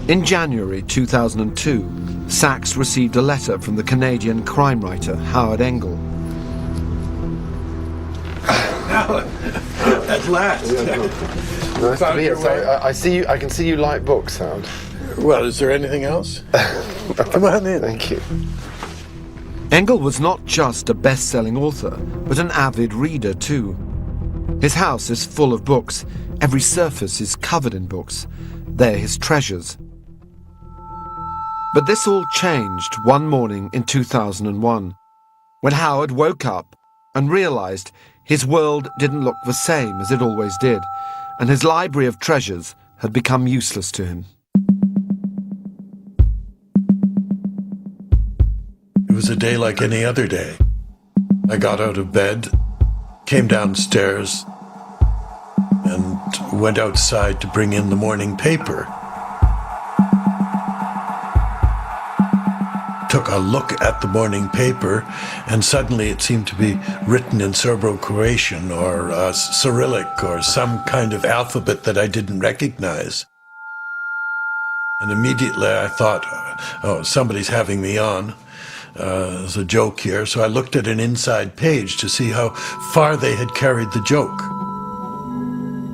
In January 2002, Sachs received a letter from the Canadian crime writer Howard Engel. At last. Nice to be here. So I can see you like books, Howard. Well, is there anything else? Come on in. Thank you. Engel was not just a best-selling author, but an avid reader too. His house is full of books. Every surface is covered in books. They're his treasures. But this all changed one morning in 2001, when Howard woke up and realized his world didn't look the same as it always did, and his library of treasures had become useless to him. It was a day like any other day. I got out of bed, came downstairs, and went outside to bring in the morning paper. Took a look at the morning paper, and suddenly it seemed to be written in Serbo-Croatian or Cyrillic or some kind of alphabet that I didn't recognize. And immediately I thought, oh, somebody's having me on. There's a joke here. So I looked at an inside page to see how far they had carried the joke.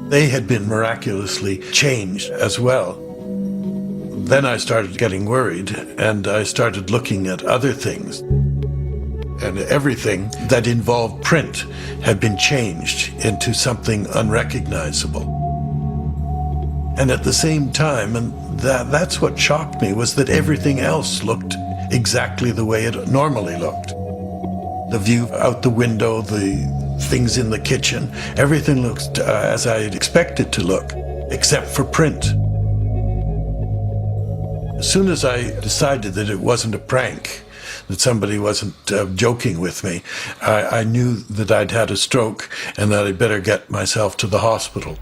They had been miraculously changed as well. Then I started getting worried, and I started looking at other things. And everything that involved print had been changed into something unrecognizable. And at the same time, and that's what shocked me, was that everything else looked exactly the way it normally looked. The view out the window, the things in the kitchen, everything looked as I had expected to look, except for print. As soon as I decided that it wasn't a prank, that somebody wasn't joking with me, I knew that I'd had a stroke and that I'd better get myself to the hospital.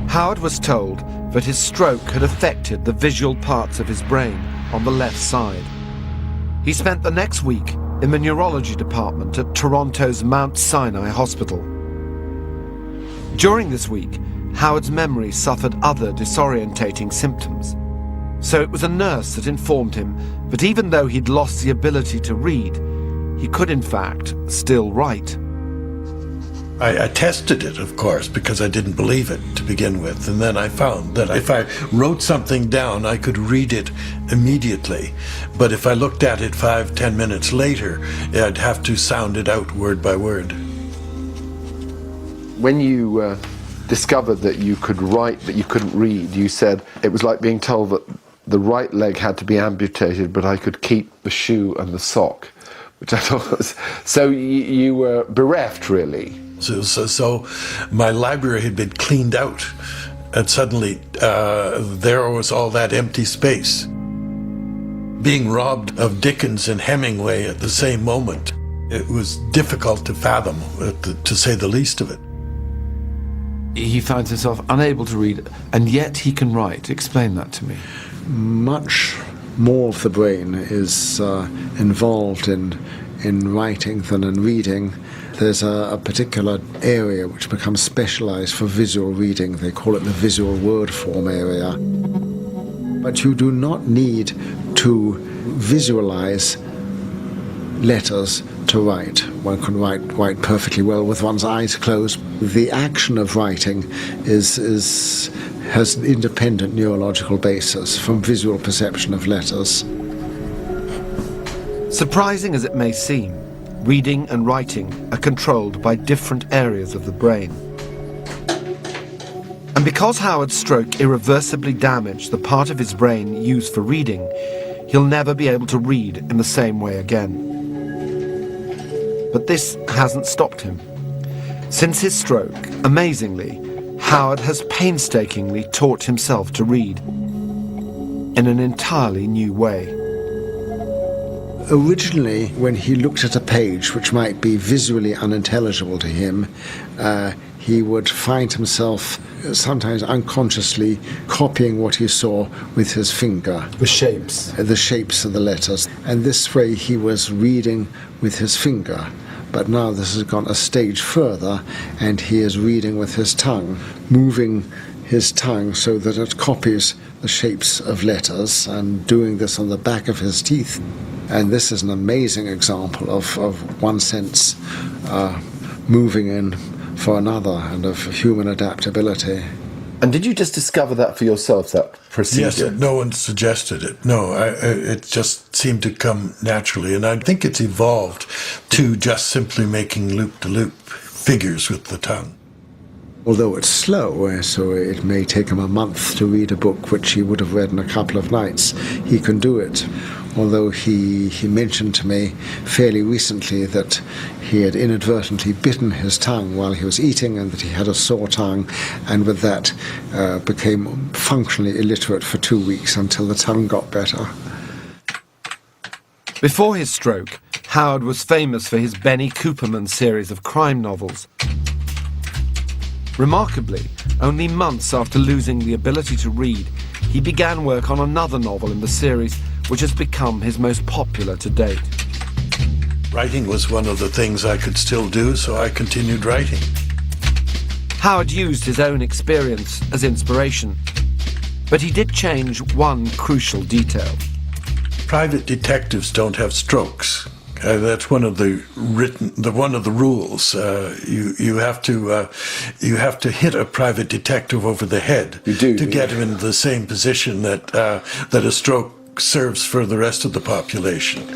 Howard was told that his stroke had affected the visual parts of his brain on the left side. He spent the next week in the neurology department at Toronto's Mount Sinai Hospital. During this week, Howard's memory suffered other disorientating symptoms. So it was a nurse that informed him that even though he'd lost the ability to read, he could in fact still write. I tested it, of course, because I didn't believe it to begin with. And then I found that if I wrote something down, I could read it immediately. But if I looked at it 5-10 minutes later, I'd have to sound it out word by word. When you discovered that you could write but you couldn't read, you said it was like being told that the right leg had to be amputated, but I could keep the shoe and the sock, which I thought was... So you were bereft, really. So my library had been cleaned out, and suddenly there was all that empty space. Being robbed of Dickens and Hemingway at the same moment, it was difficult to fathom, to say the least of it. He finds himself unable to read, and yet he can write. Explain that to me. Much more of the brain is involved in writing than in reading. There's a particular area which becomes specialized for visual reading. They call it the visual word form area. But you do not need to visualize letters to write. One can write perfectly well with one's eyes closed. The action of writing has an independent neurological basis from visual perception of letters. Surprising as it may seem, reading and writing are controlled by different areas of the brain. And because Howard's stroke irreversibly damaged the part of his brain used for reading, he'll never be able to read in the same way again. But this hasn't stopped him. Since his stroke, amazingly, Howard has painstakingly taught himself to read in an entirely new way. Originally, when he looked at a page which might be visually unintelligible to him, he would find himself sometimes unconsciously copying what he saw with his finger. The shapes. The shapes of the letters. And this way he was reading with his finger. But now this has gone a stage further, and he is reading with his tongue, moving his tongue so that it copies the shapes of letters, and doing this on the back of his teeth. And this is an amazing example of one sense moving in for another, and of human adaptability. And did you just discover that for yourself, that procedure? Yes, no one suggested it. No, it just seemed to come naturally. And I think it's evolved to just simply making loop-to-loop figures with the tongue. Although it's slow, so it may take him a month to read a book which he would have read in a couple of nights, he can do it. Although he mentioned to me fairly recently that he had inadvertently bitten his tongue while he was eating, and that he had a sore tongue, and with that became functionally illiterate for 2 weeks until the tongue got better. Before his stroke, Howard was famous for his Benny Cooperman series of crime novels. Remarkably, only months after losing the ability to read, he began work on another novel in the series, which has become his most popular to date. Writing was one of the things I could still do, so I continued writing. Howard used his own experience as inspiration, but he did change one crucial detail. Private detectives don't have strokes. That's one of the rules. You have to hit a private detective over the head to get him in the same position that a stroke serves for the rest of the population.